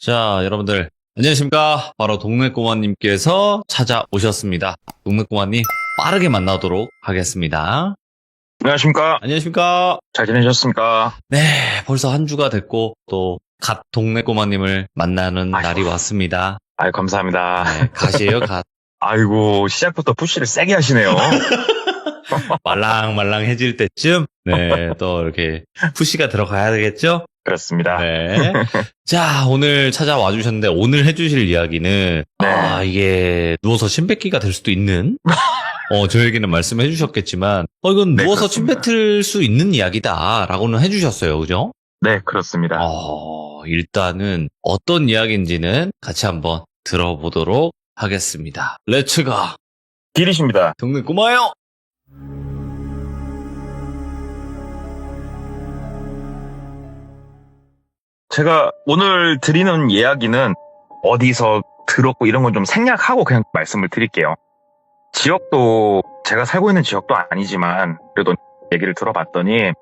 자, 여러분들, 안녕하십니까? 바로 동네꼬마님께서 찾아오셨습니다. 동네꼬마님, 빠르게 만나도록 하겠습니다. 안녕하십니까? 안녕하십니까? 잘 지내셨습니까? 네, 벌써 한 주가 됐고, 또, 갓 동네꼬마님을 만나는 아이고. 날이 왔습니다. 아유, 감사합니다. 네, 갓이에요, 갓. 아이고, 시작부터 푸시를 세게 하시네요. 말랑말랑해질 때쯤, 네, 또 이렇게 푸시가 들어가야 되겠죠? 그렇습니다. 네. 자, 오늘 찾아와 주셨는데, 오늘 해주실 이야기는, 네. 이게 누워서 침 뱉기가 될 수도 있는, 저에게는 말씀해 주셨겠지만, 이건 네, 누워서 침 그렇습니다. 뱉을 수 있는 이야기다, 라고는 해주셨어요. 그죠? 네, 그렇습니다. 일단은 어떤 이야기인지는 같이 한번 들어보도록 하겠습니다. 렛츠가! 길이십니다. 동네 꼬마요! 제가 오늘 드리는 이야기는 어디서 들었고 이런 건 좀 생략하고 그냥 말씀을 드릴게요. 지역도 제가 살고 있는 지역도 아니지만 그래도 얘기를 들어봤더니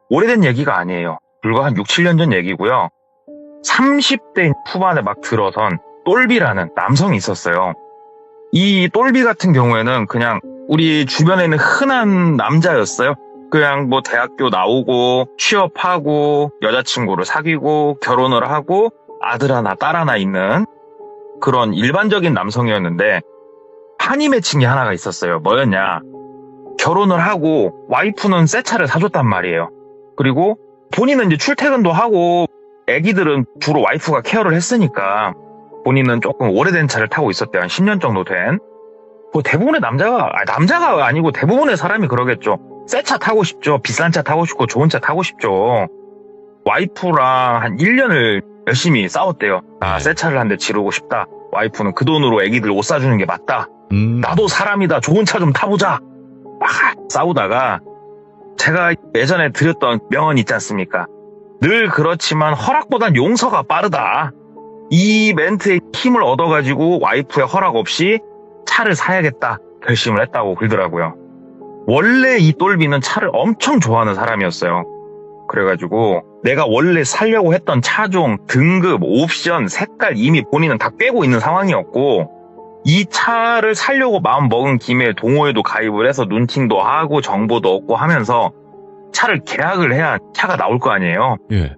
오래된 얘기가 아니에요. 불과 한 6, 7년 전 얘기고요. 30대 후반에 막 들어선 똘비라는 남성이 있었어요. 이 똘비 같은 경우에는 그냥 우리 주변에 있는 흔한 남자였어요. 그냥 뭐 대학교 나오고 취업하고 여자친구를 사귀고 결혼을 하고 아들 하나 딸 하나 있는 그런 일반적인 남성이었는데 한이 맺힌 게 하나가 있었어요. 뭐였냐? 결혼을 하고 와이프는 새 차를 사줬단 말이에요. 그리고 본인은 이제 출퇴근도 하고 애기들은 주로 와이프가 케어를 했으니까 본인은 조금 오래된 차를 타고 있었대요. 한 10년 정도 된. 뭐 대부분의 남자가 아니고 대부분의 사람이 그러겠죠. 새 차 타고 싶죠. 비싼 차 타고 싶고 좋은 차 타고 싶죠. 와이프랑 한 1년을 열심히 싸웠대요. 새 차를 한 대 지르고 싶다. 와이프는 그 돈으로 애기들 옷 사주는 게 맞다. 나도 사람이다. 좋은 차 좀 타보자. 막 싸우다가 제가 예전에 드렸던 명언 있지 않습니까? 늘 그렇지만 허락보단 용서가 빠르다. 이 멘트에 힘을 얻어가지고 와이프의 허락 없이 차를 사야겠다 결심을 했다고 그러더라고요. 원래 이 똘비는 차를 엄청 좋아하는 사람이었어요. 그래가지고 내가 원래 사려고 했던 차종, 등급, 옵션, 색깔 이미 본인은 다 꿰고 있는 상황이었고 이 차를 사려고 마음 먹은 김에 동호회도 가입을 해서 눈팅도 하고 정보도 얻고 하면서 차를 계약을 해야 차가 나올 거 아니에요. 예.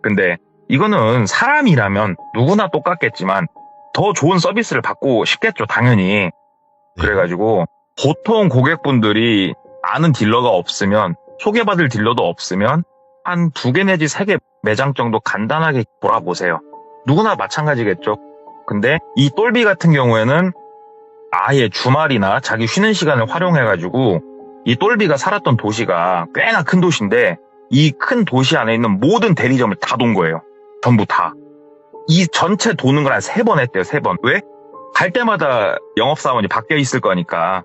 근데 이거는 사람이라면 누구나 똑같겠지만 더 좋은 서비스를 받고 싶겠죠, 당연히. 그래가지고 보통 고객분들이 아는 딜러가 없으면 소개받을 딜러도 없으면 한 2개 내지 3개 매장 정도 간단하게 돌아보세요. 누구나 마찬가지겠죠. 근데 이 똘비 같은 경우에는 아예 주말이나 자기 쉬는 시간을 활용해가지고 이 똘비가 살았던 도시가 꽤나 큰 도시인데 이 큰 도시 안에 있는 모든 대리점을 다 돈 거예요. 전부 다. 이 전체 도는 걸 한 3번 했대요. 3번. 왜? 갈 때마다 영업사원이 바뀌어 있을 거니까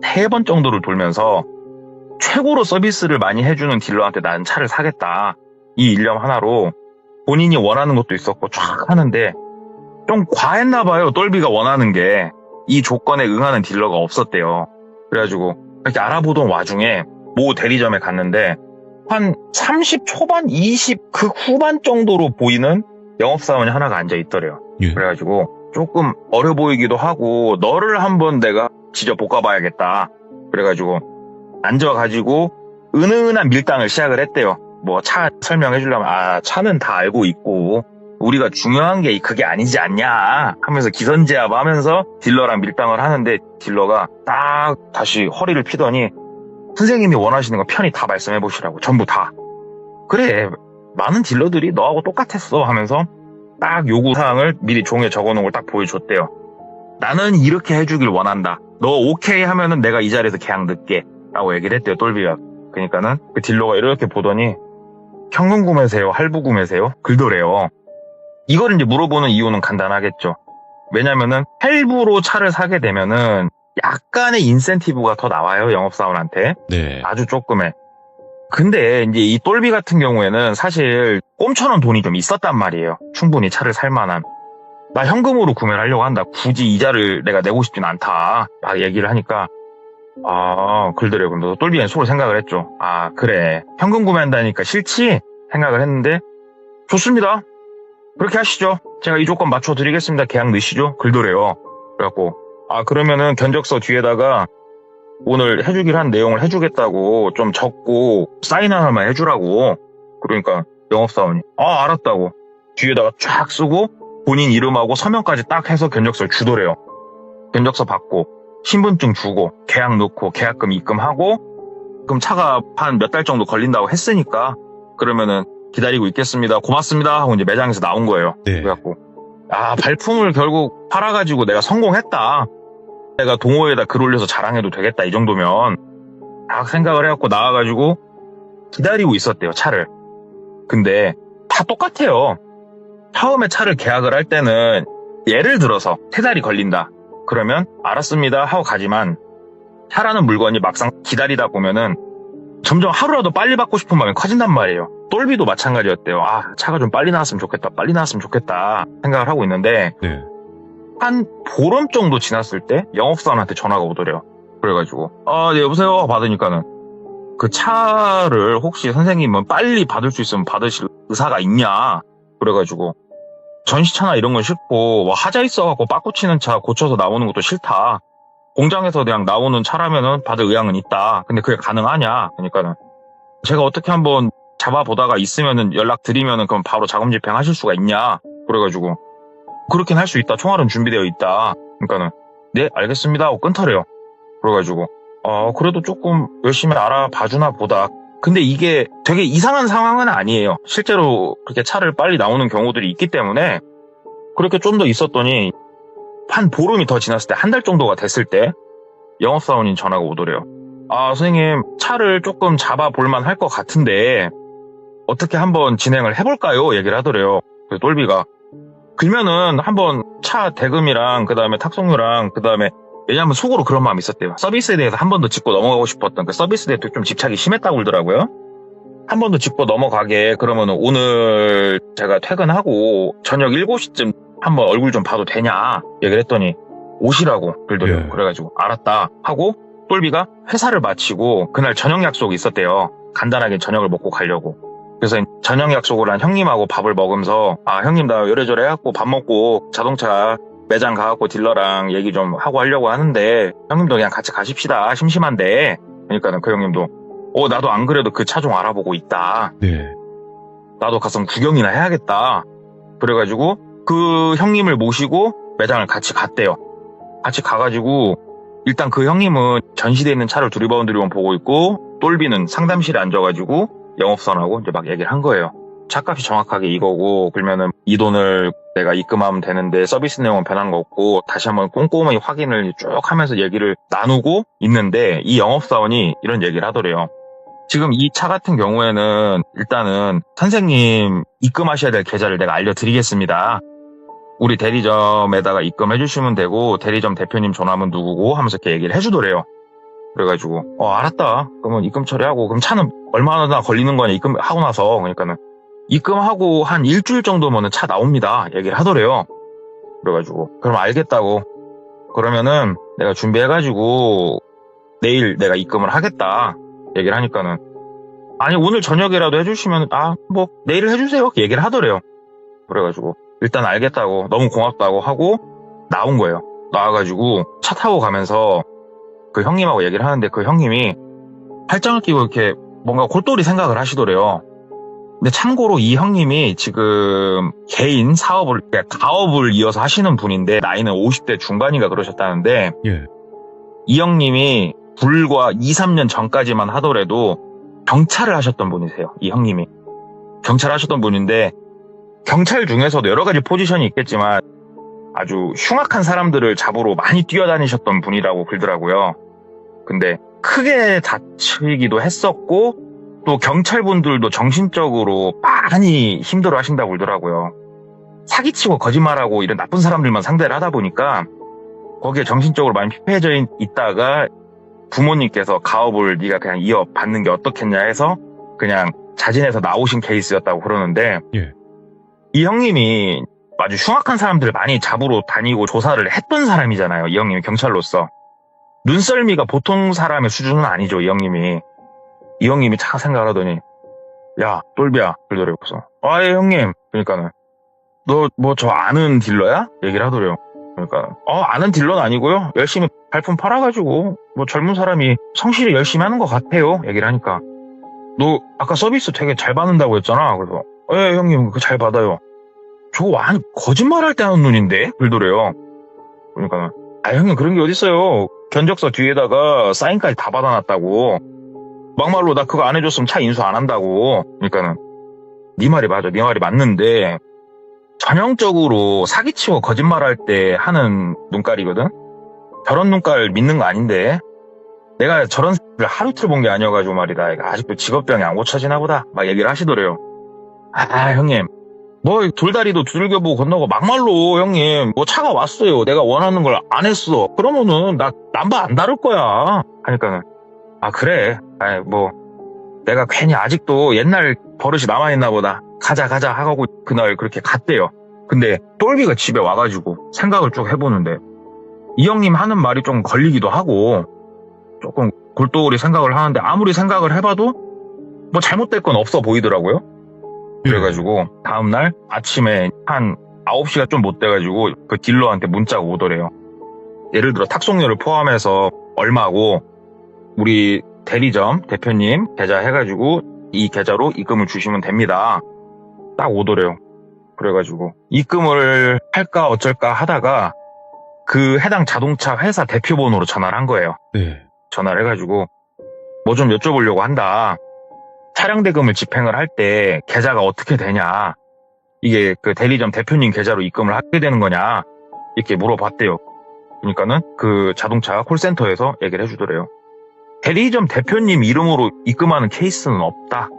3번 정도를 돌면서 최고로 서비스를 많이 해주는 딜러한테 나는 차를 사겠다. 이 일념 하나로 본인이 원하는 것도 있었고 쫙 하는데 좀 과했나 봐요. 똘비가 원하는 게 이 조건에 응하는 딜러가 없었대요. 그래가지고 이렇게 알아보던 와중에 모 대리점에 갔는데 한 30 초반, 20 그 후반 정도로 보이는 영업사원이 하나가 앉아있더래요. 예. 그래가지고 조금 어려 보이기도 하고 너를 한번 내가 지져 볶아봐야겠다. 그래가지고 앉아가지고 은은한 밀당을 시작을 했대요. 뭐 차 설명해 주려면 차는 다 알고 있고 우리가 중요한 게 그게 아니지 않냐 하면서 기선제압하면서 딜러랑 밀당을 하는데 딜러가 딱 다시 허리를 피더니 선생님이 원하시는 거 편히 다 말씀해 보시라고. 전부 다. 그래, 많은 딜러들이 너하고 똑같았어 하면서 딱 요구사항을 미리 종이에 적어놓은 걸 딱 보여줬대요. 나는 이렇게 해주길 원한다. 너 오케이 하면은 내가 이 자리에서 계약 넣게 라고 얘기를 했대요. 똘비가. 그러니까는 그 딜러가 이렇게 보더니 현금 구매세요? 할부 구매세요? 글더래요. 이걸 이제 물어보는 이유는 간단하겠죠. 왜냐면은 할부로 차를 사게 되면은 약간의 인센티브가 더 나와요. 영업사원한테. 네. 아주 조금의. 근데 이제 이 똘비 같은 경우에는 사실 꼼쳐놓은 돈이 좀 있었단 말이에요. 충분히 차를 살 만한. 나 현금으로 구매를 하려고 한다. 굳이 이자를 내가 내고 싶진 않다. 막 얘기를 하니까 그러더래요. 그럼 똘비는 속으로 생각을 했죠. 그래. 현금 구매한다니까 싫지? 생각을 했는데 좋습니다. 그렇게 하시죠. 제가 이 조건 맞춰드리겠습니다. 계약 넣으시죠. 글도래요. 그래갖고 그러면은 견적서 뒤에다가 오늘 해주기로 한 내용을 해주겠다고 좀 적고 사인 하나만 해주라고. 그러니까 영업사원이 알았다고 뒤에다가 쫙 쓰고 본인 이름하고 서명까지 딱 해서 견적서를 주더래요. 견적서 받고 신분증 주고 계약 넣고 계약금 입금하고 그럼 차가 한 몇 달 정도 걸린다고 했으니까 그러면은 기다리고 있겠습니다. 고맙습니다 하고 이제 매장에서 나온 거예요. 네. 그래갖고 발품을 결국 팔아가지고 내가 성공했다. 내가 동호회에다 글 올려서 자랑해도 되겠다 이 정도면 딱 생각을 해갖고 나와가지고 기다리고 있었대요 차를. 근데 다 똑같아요. 처음에 차를 계약을 할 때는 예를 들어서 3달이 걸린다. 그러면 알았습니다 하고 가지만 차라는 물건이 막상 기다리다 보면은 점점 하루라도 빨리 받고 싶은 마음이 커진단 말이에요. 똘비도 마찬가지였대요. 차가 좀 빨리 나왔으면 좋겠다 생각을 하고 있는데 네. 한 보름 정도 지났을 때 영업사원한테 전화가 오더래요. 그래가지고 네 여보세요 받으니까는 그 차를 혹시 선생님은 빨리 받을 수 있으면 받으실 의사가 있냐. 그래가지고 전시차나 이런 건 싫고 하자 있어갖고 빠꾸 치는 차 고쳐서 나오는 것도 싫다. 공장에서 그냥 나오는 차라면은 받을 의향은 있다. 근데 그게 가능하냐. 그러니까는 제가 어떻게 한번 잡아보다가 있으면은 연락드리면은 그럼 바로 자금 집행하실 수가 있냐. 그래가지고 그렇긴 할 수 있다. 총알은 준비되어 있다. 그러니까는 네 알겠습니다 하고 끊더래요. 그래가지고 그래도 조금 열심히 알아봐주나 보다. 근데 이게 되게 이상한 상황은 아니에요. 실제로 그렇게 차를 빨리 나오는 경우들이 있기 때문에 그렇게 좀 더 있었더니 한 보름이 더 지났을 때 1달 정도가 됐을 때 영업사원인 전화가 오더래요. 선생님 차를 조금 잡아볼만 할 것 같은데 어떻게 한번 진행을 해볼까요? 얘기를 하더래요. 그래서 똘비가 그러면은 한번 차 대금이랑 그 다음에 탁송료랑 그 다음에 왜냐하면 속으로 그런 마음이 있었대요. 서비스에 대해서 한 번 더 짚고 넘어가고 싶었던 그 서비스에 대해 좀 집착이 심했다고 그러더라고요. 한 번 더 짚고 넘어가게 그러면 오늘 제가 퇴근하고 저녁 7시쯤 한번 얼굴 좀 봐도 되냐 얘기를 했더니 오시라고 그러더래요. 예. 그래가지고 알았다 하고 똘비가 회사를 마치고 그날 저녁 약속이 있었대요. 간단하게 저녁을 먹고 가려고. 그래서 저녁 약속을 한 형님하고 밥을 먹으면서 형님 나 요래저래 해갖고 밥 먹고 자동차 매장 가갖고 딜러랑 얘기 좀 하고 하려고 하는데 형님도 그냥 같이 가십시다. 심심한데. 그러니까는 그 형님도 나도 안 그래도 그 차 좀 알아보고 있다. 네. 나도 가서 구경이나 해야겠다. 그래가지고 그 형님을 모시고 매장을 같이 갔대요. 같이 가가지고 일단 그 형님은 전시되어 있는 차를 두리번 보고 있고 똘비는 상담실에 앉아가지고 영업선하고 이제 막 얘기를 한 거예요. 차값이 정확하게 이거고 그러면은 이 돈을 내가 입금하면 되는데 서비스 내용은 변한 거 없고 다시 한번 꼼꼼히 확인을 쭉 하면서 얘기를 나누고 있는데 이 영업사원이 이런 얘기를 하더래요. 지금 이 차 같은 경우에는 일단은 선생님 입금하셔야 될 계좌를 내가 알려드리겠습니다. 우리 대리점에다가 입금해 주시면 되고 대리점 대표님 전화하면 누구고 하면서 이렇게 얘기를 해주더래요. 그래가지고 알았다. 그러면 입금 처리하고 그럼 차는 얼마나 걸리는 거냐 입금하고 나서. 그러니까는 입금하고 한 일주일 정도면은 차 나옵니다 얘기를 하더래요. 그래가지고 그럼 알겠다고. 그러면은 내가 준비해가지고 내일 내가 입금을 하겠다 얘기를 하니까는 아니 오늘 저녁이라도 해주시면 뭐 내일 해주세요 얘기를 하더래요. 그래가지고 일단 알겠다고 너무 고맙다고 하고 나온 거예요. 나와가지고 차 타고 가면서 그 형님하고 얘기를 하는데 그 형님이 팔짱을 끼고 이렇게 뭔가 골똘히 생각을 하시더래요. 근데 참고로 이 형님이 지금 개인 사업을 가업을 이어서 하시는 분인데 나이는 50대 중반인가 그러셨다는데 예. 이 형님이 불과 2, 3년 전까지만 하더라도 경찰을 하셨던 분이세요. 이 형님이 경찰을 하셨던 분인데 경찰 중에서도 여러 가지 포지션이 있겠지만 아주 흉악한 사람들을 잡으러 많이 뛰어다니셨던 분이라고 그러더라고요. 근데 크게 다치기도 했었고 또 경찰분들도 정신적으로 많이 힘들어 하신다고 그러더라고요. 사기치고 거짓말하고 이런 나쁜 사람들만 상대를 하다 보니까 거기에 정신적으로 많이 피폐해져 있다가 부모님께서 가업을 네가 그냥 이어받는 게 어떻겠냐 해서 그냥 자진해서 나오신 케이스였다고 그러는데 예. 이 형님이 아주 흉악한 사람들을 많이 잡으러 다니고 조사를 했던 사람이잖아요. 이 형님이 경찰로서. 눈썰미가 보통 사람의 수준은 아니죠. 이 형님이 착 생각을 하더니 야 똘비야 그러더래요. 그래서 예 형님. 그러니까는 너 뭐 저 아는 딜러야? 얘기를 하더래요. 그러니까 아는 딜러는 아니고요. 열심히 발품 팔아가지고 뭐 젊은 사람이 성실히 열심히 하는 것 같아요. 얘기를 하니까 너 아까 서비스 되게 잘 받는다고 했잖아. 그래서 예 형님 그거 잘 받아요. 저거 완 거짓말할 때 하는 눈인데? 그러더래요. 그러니까 형님 그런 게 어딨어요. 견적서 뒤에다가 사인까지 다 받아놨다고. 막말로 나 그거 안 해줬으면 차 인수 안 한다고. 그러니까는 네 말이 맞아. 네 말이 맞는데 전형적으로 사기치고 거짓말할 때 하는 눈깔이거든. 저런 눈깔 믿는 거 아닌데 내가 저런 X를 하루 이틀 본 게 아니어가지고 말이다. 아직도 직업병이 안 고쳐지나 보다. 막 얘기를 하시더래요. 형님 뭐 돌다리도 두들겨보고 건너고 막말로 형님 뭐 차가 왔어요. 내가 원하는 걸 안 했어. 그러면은 나 남바 안 다룰 거야. 하니까는 그래. 뭐 내가 괜히 아직도 옛날 버릇이 남아있나 보다. 가자 하고 그날 그렇게 갔대요. 근데 똘비가 집에 와가지고 생각을 쭉 해보는데 이 형님 하는 말이 좀 걸리기도 하고 조금 골똘히 생각을 하는데 아무리 생각을 해봐도 뭐 잘못될 건 없어 보이더라고요. 그래가지고 다음날 아침에 한 9시가 좀 못 돼가지고 그 딜러한테 문자가 오더래요. 예를 들어 탁송료를 포함해서 얼마고 우리 대리점 대표님 계좌 해가지고 이 계좌로 입금을 주시면 됩니다. 딱 오더래요. 그래가지고 입금을 할까 어쩔까 하다가 그 해당 자동차 회사 대표번호로 전화를 한 거예요. 네. 전화를 해가지고 뭐 좀 여쭤보려고 한다. 차량 대금을 집행을 할 때 계좌가 어떻게 되냐. 이게 그 대리점 대표님 계좌로 입금을 하게 되는 거냐. 이렇게 물어봤대요. 그러니까는 그 자동차 콜센터에서 얘기를 해주더래요. 대리점 대표님 이름으로 입금하는 케이스는 없다.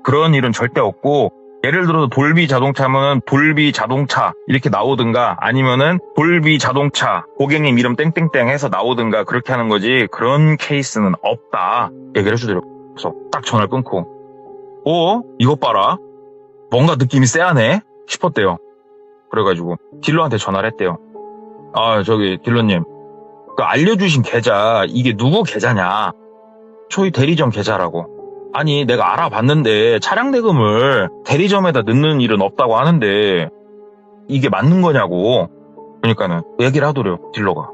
그런 일은 절대 없고 예를 들어서 돌비 자동차면은 돌비 자동차 이렇게 나오든가 아니면은 돌비 자동차 고객님 이름 땡땡땡 해서 나오든가 그렇게 하는 거지 그런 케이스는 없다. 얘기를 해주더래요. 그래서 딱 전화를 끊고 이것 봐라. 뭔가 느낌이 쎄하네 싶었대요. 그래가지고 딜러한테 전화를 했대요. 저기 딜러님 그 알려주신 계좌 이게 누구 계좌냐. 저희 대리점 계좌라고. 아니 내가 알아봤는데 차량 대금을 대리점에다 넣는 일은 없다고 하는데 이게 맞는 거냐고. 그러니까는 얘기를 하더래요 딜러가.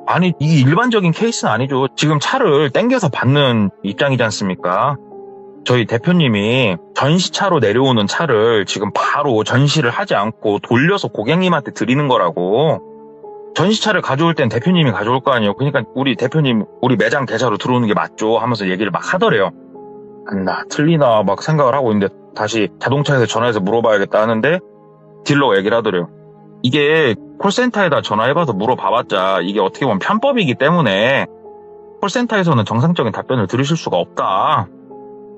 아니 이게 일반적인 케이스는 아니죠. 지금 차를 땡겨서 받는 입장이지 않습니까. 저희 대표님이 전시차로 내려오는 차를 지금 바로 전시를 하지 않고 돌려서 고객님한테 드리는 거라고. 전시차를 가져올 땐 대표님이 가져올 거 아니에요. 그러니까 우리 대표님 우리 매장 계좌로 들어오는 게 맞죠 하면서 얘기를 막 하더래요. 나 틀리나 막 생각을 하고 있는데 다시 자동차에서 전화해서 물어봐야겠다 하는데 딜러가 얘기를 하더래요. 이게 콜센터에다 전화해봐서 물어봐봤자 이게 어떻게 보면 편법이기 때문에 콜센터에서는 정상적인 답변을 들으실 수가 없다.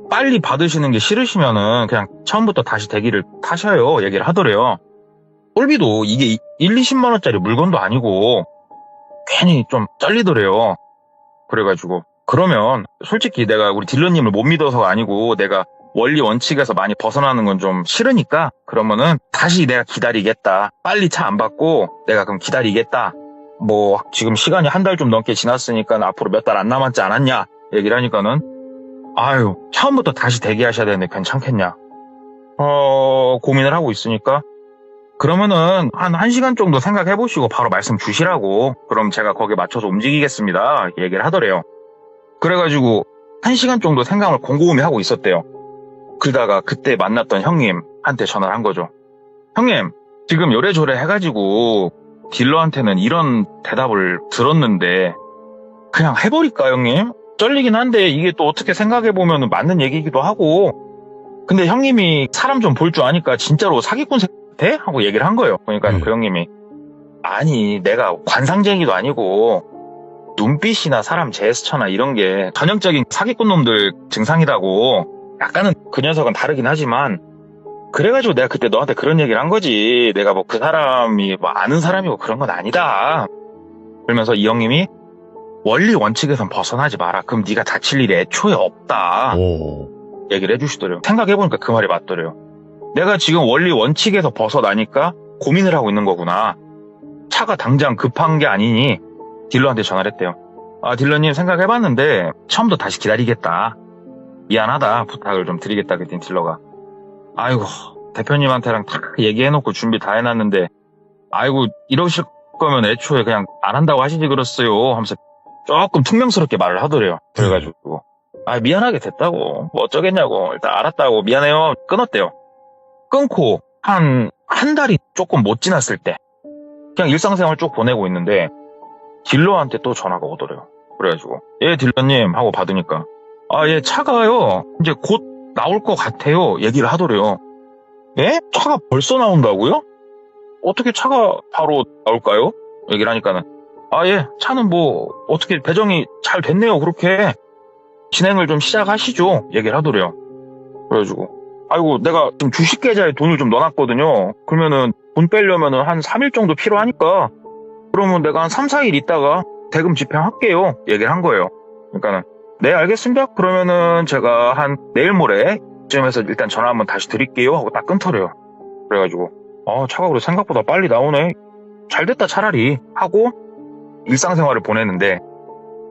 빨리 받으시는 게 싫으시면은 그냥 처음부터 다시 대기를 타셔요. 얘기를 하더래요. 꼴비도 이게 1, 20만 원짜리 물건도 아니고 괜히 좀 잘리더래요. 그래가지고 그러면 솔직히 내가 우리 딜러님을 못 믿어서가 아니고 내가 원리 원칙에서 많이 벗어나는 건 좀 싫으니까 그러면은 다시 내가 기다리겠다. 빨리 차 안 받고 내가 그럼 기다리겠다. 뭐 지금 시간이 한 달 좀 넘게 지났으니까 앞으로 몇 달 안 남았지 않았냐 얘기를 하니까는 처음부터 다시 대기하셔야 되는데 괜찮겠냐. 고민을 하고 있으니까 그러면은 한 1시간 정도 생각해보시고 바로 말씀 주시라고. 그럼 제가 거기에 맞춰서 움직이겠습니다. 얘기를 하더래요. 그래가지고 1시간 정도 생각을 곰곰이 하고 있었대요. 그러다가 그때 만났던 형님한테 전화를 한 거죠. 형님 지금 요래저래 해가지고 딜러한테는 이런 대답을 들었는데 그냥 해버릴까 형님? 쩔리긴 한데 이게 또 어떻게 생각해보면 맞는 얘기이기도 하고 근데 형님이 사람 좀 볼 줄 아니까 진짜로 사기꾼 돼? 하고 얘기를 한 거예요. 그러니까 그 형님이 아니 내가 관상쟁이도 아니고 눈빛이나 사람 제스처나 이런 게 전형적인 사기꾼 놈들 증상이라고. 약간은 그 녀석은 다르긴 하지만 그래가지고 내가 그때 너한테 그런 얘기를 한 거지. 내가 뭐 그 사람이 뭐 아는 사람이고 그런 건 아니다. 그러면서 이 형님이 원리 원칙에선 벗어나지 마라. 그럼 네가 다칠 일이 애초에 없다. 얘기를 해주시더래요. 생각해보니까 그 말이 맞더래요. 내가 지금 원리 원칙에서 벗어나니까 고민을 하고 있는 거구나. 차가 당장 급한 게 아니니 딜러한테 전화를 했대요. 딜러님 생각해봤는데 처음부터 다시 기다리겠다. 미안하다. 부탁을 좀 드리겠다. 그랬더니 딜러가 아이고 대표님한테랑 다 얘기해놓고 준비 다 해놨는데 아이고 이러실 거면 애초에 그냥 안 한다고 하시지 그랬어요 하면서 조금 퉁명스럽게 말을 하더래요. 그래가지고 미안하게 됐다고 뭐 어쩌겠냐고 일단 알았다고 미안해요 끊었대요. 끊고 한 달이 조금 못 지났을 때 그냥 일상생활 쭉 보내고 있는데 딜러한테 또 전화가 오더래요. 그래가지고 예 딜러님 하고 받으니까 예 차가요 이제 곧 나올 것 같아요 얘기를 하더래요. 예? 차가 벌써 나온다고요? 어떻게 차가 바로 나올까요? 얘기를 하니까는 예 차는 뭐 어떻게 배정이 잘 됐네요 그렇게 진행을 좀 시작하시죠 얘기를 하더래요. 그래가지고 아이고 내가 지금 주식 계좌에 돈을 좀 넣어놨거든요. 그러면은 돈 빼려면은 한 3일 정도 필요하니까 그러면 내가 한 3, 4일 있다가 대금 집행할게요 얘기를 한 거예요. 그러니까는 네 알겠습니다. 그러면은 제가 한 내일 모레 쯤에서 일단 전화 한번 다시 드릴게요 하고 딱 끊더래요. 그래가지고 차가 그래 생각보다 빨리 나오네 잘됐다 차라리 하고 일상생활을 보내는데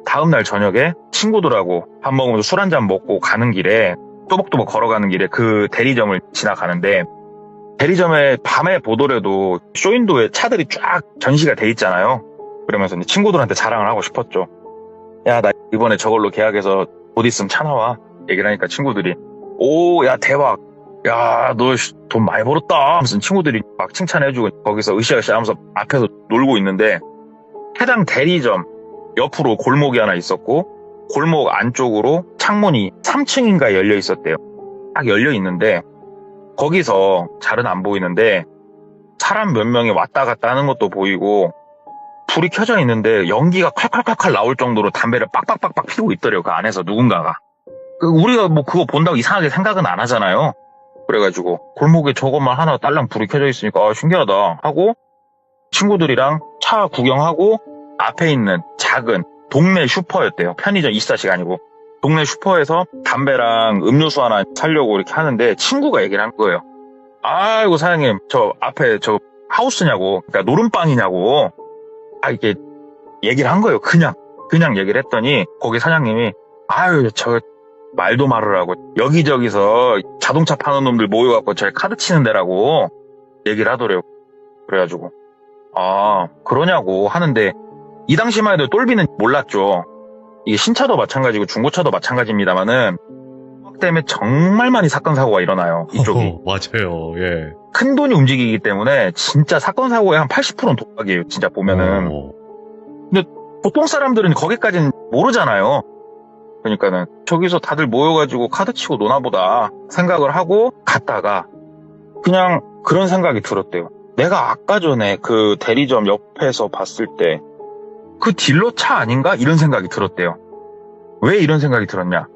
다음날 저녁에 친구들하고 밥 먹으면서 술 한잔 먹고 가는 길에 또박또박 걸어가는 길에 그 대리점을 지나가는데 대리점에 밤에 보더라도 쇼윈도에 차들이 쫙 전시가 돼 있잖아요. 그러면서 이제 친구들한테 자랑을 하고 싶었죠. 야 나 이번에 저걸로 계약해서 곧 있으면 차 나와 얘기를 하니까 친구들이 오 야 대박 야 너 돈 많이 벌었다 하면서 친구들이 막 칭찬해주고 거기서 으쌰으쌰 하면서 앞에서 놀고 있는데 해당 대리점 옆으로 골목이 하나 있었고 골목 안쪽으로 창문이 3층인가 열려 있었대요. 딱 열려 있는데 거기서 잘은 안 보이는데 사람 몇 명이 왔다 갔다 하는 것도 보이고 불이 켜져 있는데 연기가 칼칼칼칼 나올 정도로 담배를 빡빡빡빡 피우고 있더래요. 그 안에서 누군가가. 우리가 뭐 그거 본다고 이상하게 생각은 안 하잖아요. 그래가지고 골목에 저것만 하나 딸랑 불이 켜져 있으니까 신기하다 하고 친구들이랑 차 구경하고 앞에 있는 작은 동네 슈퍼였대요. 편의점 24시가 아니고 동네 슈퍼에서 담배랑 음료수 하나 사려고 이렇게 하는데 친구가 얘기를 한 거예요. 아이고 사장님 저 앞에 저 하우스냐고 그러니까 노름방이냐고 이렇게 얘기를 한 거예요. 그냥 얘기를 했더니 거기 사장님이 아유 저 말도 말으라고 여기저기서 자동차 파는 놈들 모여갖고 저희 카드 치는 데라고 얘기를 하더래요. 그래가지고 그러냐고 하는데 이 당시만 해도 똘비는 몰랐죠. 이게 신차도 마찬가지고 중고차도 마찬가지입니다만은 때문에 정말 많이 사건 사고가 일어나요. 이쪽이. 맞아요. 예. 큰 돈이 움직이기 때문에 진짜 사건 사고의 한 80%는 독박이에요. 진짜 보면은. 근데 보통 사람들은 거기까지는 모르잖아요. 그러니까는 저기서 다들 모여가지고 카드 치고 노나보다 생각을 하고 갔다가 그냥 그런 생각이 들었대요. 내가 아까 전에 그 대리점 옆에서 봤을 때 그 딜러 차 아닌가? 이런 생각이 들었대요. 왜 이런 생각이 들었냐?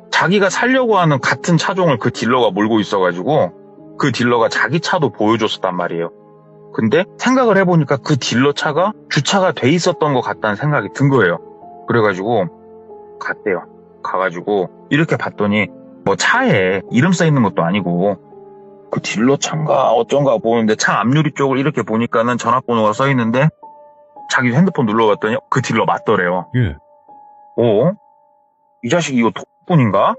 자기가 살려고 하는 같은 차종을 그 딜러가 몰고 있어가지고 그 딜러가 자기 차도 보여줬었단 말이에요. 근데 생각을 해보니까 그 딜러 차가 주차가 돼 있었던 것 같다는 생각이 든 거예요. 그래가지고 갔대요. 가가지고 이렇게 봤더니 뭐 차에 이름 써 있는 것도 아니고 그 딜러 차인가 어쩐가 보는데 차 앞유리 쪽을 이렇게 보니까는 전화번호가 써 있는데 자기 핸드폰 눌러봤더니 그 딜러 맞더래요. 예. 이 자식 이거 독분인가?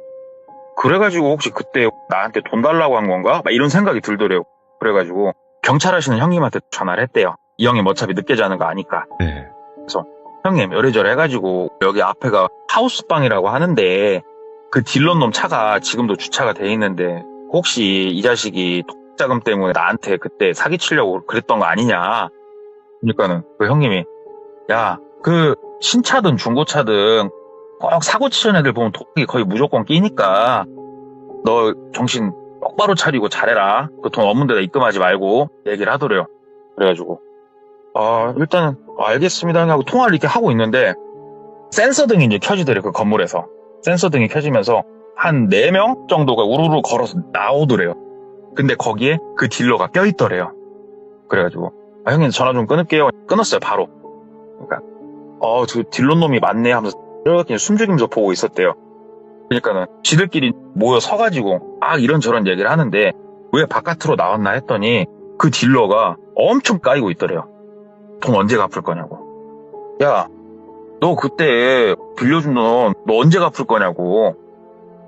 그래가지고 혹시 그때 나한테 돈 달라고 한 건가? 막 이런 생각이 들더래요. 그래가지고 경찰 하시는 형님한테 전화를 했대요. 이 형님 어차피 늦게 자는 거 아니까. 네. 그래서 형님 요래저래 해가지고 여기 앞에가 하우스방이라고 하는데 그 딜러놈 차가 지금도 주차가 돼 있는데 혹시 이 자식이 독자금 때문에 나한테 그때 사기치려고 그랬던 거 아니냐? 그러니까는 그 형님이 야 그 신차든 중고차든 꼭 사고 치는 애들 보면 독이 거의 무조건 끼니까 너 정신 똑바로 차리고 잘해라. 그 돈 없는 데다 입금하지 말고 얘기를 하더래요. 그래가지고 일단은 알겠습니다 하고 통화를 이렇게 하고 있는데 센서등이 이제 켜지더래요. 그 건물에서 센서등이 켜지면서 한 4명 정도가 우르르 걸어서 나오더래요. 근데 거기에 그 딜러가 껴있더래요. 그래가지고 형님 전화 좀 끊을게요. 끊었어요 바로. 그러니까 저 딜러놈이 맞네 하면서 이렇게 숨죽이면서 보고 있었대요. 그러니까는 지들끼리 모여 서가지고 이런저런 얘기를 하는데 왜 바깥으로 나왔나 했더니 그 딜러가 엄청 까이고 있더래요. 돈 언제 갚을 거냐고. 야, 너 그때 빌려준 돈 너 언제 갚을 거냐고.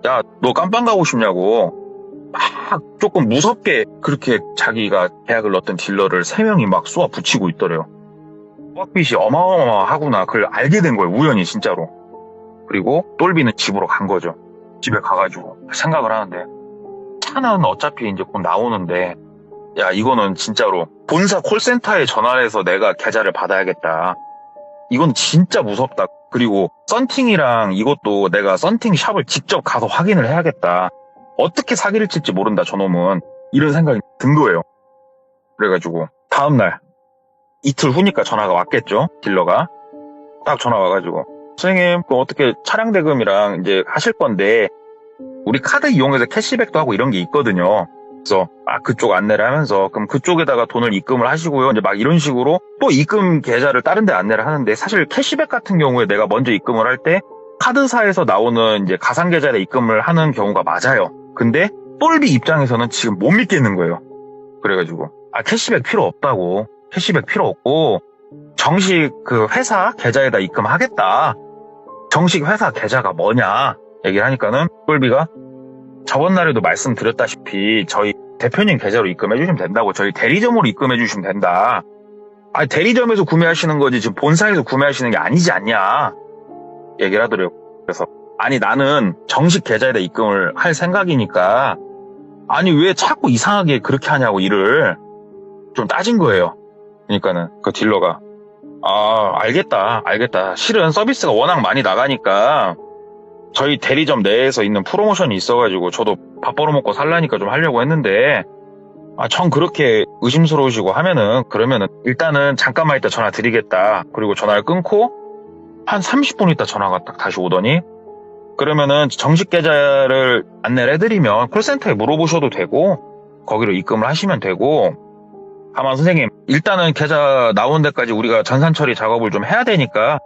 야, 너 깜빵 가고 싶냐고. 막 조금 무섭게 그렇게 자기가 계약을 넣었던 딜러를 3명이 막 쏘아 붙이고 있더래요. 수박빛이 어마어마하구나. 그걸 알게 된 거예요. 우연히 진짜로. 그리고 똘비는 집으로 간 거죠. 집에 가가지고 생각을 하는데 차는 어차피 이제 곧 나오는데 야 이거는 진짜로 본사 콜센터에 전화를 해서 내가 계좌를 받아야겠다. 이건 진짜 무섭다. 그리고 썬팅이랑 이것도 내가 썬팅 샵을 직접 가서 확인을 해야겠다. 어떻게 사기를 칠지 모른다 저놈은. 이런 생각이 든 거예요. 그래가지고 다음날 이틀 후니까 전화가 왔겠죠. 딜러가 딱 전화 와가지고 선생님 그 어떻게 차량 대금이랑 이제 하실 건데 우리 카드 이용해서 캐시백도 하고 이런 게 있거든요. 그래서 그쪽 안내를 하면서 그럼 그쪽에다가 돈을 입금을 하시고요. 이제 막 이런 식으로 또 입금 계좌를 다른 데 안내를 하는데 사실 캐시백 같은 경우에 내가 먼저 입금을 할 때 카드사에서 나오는 이제 가상 계좌에 입금을 하는 경우가 맞아요. 근데 똘비 입장에서는 지금 못 믿겠는 거예요. 그래가지고 캐시백 필요 없다고. 캐시백 필요 없고 정식 그 회사 계좌에다 입금하겠다. 정식 회사 계좌가 뭐냐 얘기를 하니까는 똘비가 저번 날에도 말씀드렸다시피 저희 대표님 계좌로 입금해 주시면 된다고. 저희 대리점으로 입금해 주시면 된다. 대리점에서 구매하시는 거지 지금 본사에서 구매하시는 게 아니지 않냐 얘기를 하더라고요. 그래서 나는 정식 계좌에다 입금을 할 생각이니까 왜 자꾸 이상하게 그렇게 하냐고 일을 좀 따진 거예요. 그러니까는 그 딜러가 알겠다. 실은 서비스가 워낙 많이 나가니까 저희 대리점 내에서 있는 프로모션이 있어가지고 저도 밥 벌어먹고 살라니까 좀 하려고 했는데 전 그렇게 의심스러우시고 하면은 그러면은 일단은 잠깐만 있다 전화 드리겠다. 그리고 전화를 끊고 한 30분 있다 전화가 딱 다시 오더니 그러면은 정식 계좌를 안내를 해드리면 콜센터에 물어보셔도 되고 거기로 입금을 하시면 되고 다만 선생님 일단은 계좌 나오는 데까지 우리가 전산 처리 작업을 좀 해야 되니까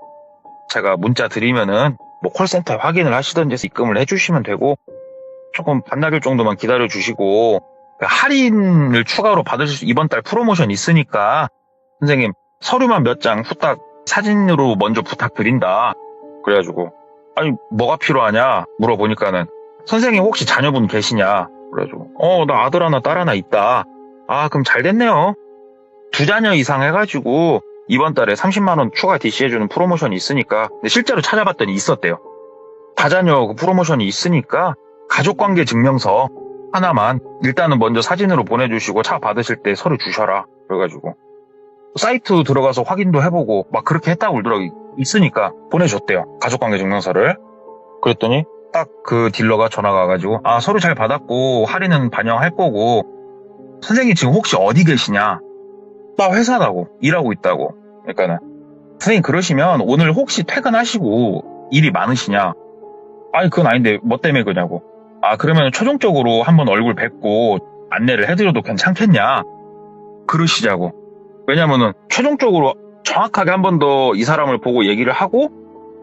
제가 문자 드리면은 뭐 콜센터에 확인을 하시던지 해서 입금을 해주시면 되고 조금 반나절 정도만 기다려 주시고 할인을 추가로 받으실 수 이번 달 프로모션 있으니까 선생님 서류만 몇 장 후딱 사진으로 먼저 부탁드린다. 그래가지고 뭐가 필요하냐 물어보니까는 선생님 혹시 자녀분 계시냐 그래가지고 나 아들 하나 딸 하나 있다. 그럼 잘 됐네요. 2자녀 이상 해가지고 이번 달에 30만 원 추가 DC해주는 프로모션이 있으니까 근데 실제로 찾아봤더니 있었대요. 다자녀 그 프로모션이 있으니까 가족관계 증명서 하나만 일단은 먼저 사진으로 보내주시고 차 받으실 때 서류 주셔라. 그래가지고 사이트 들어가서 확인도 해보고 막 그렇게 했다고 그러더라고요. 있으니까 보내줬대요. 가족관계 증명서를. 그랬더니 딱 그 딜러가 전화가 와가지고 서류 잘 받았고 할인은 반영할 거고 선생님 지금 혹시 어디 계시냐? 나 회사라고 일하고 있다고. 그러니까는 선생님 그러시면 오늘 혹시 퇴근하시고 일이 많으시냐? 그건 아닌데 뭐 때문에 그러냐고. 그러면 최종적으로 한번 얼굴 뵙고 안내를 해드려도 괜찮겠냐? 그러시자고. 왜냐면은 최종적으로 정확하게 한 번 더 이 사람을 보고 얘기를 하고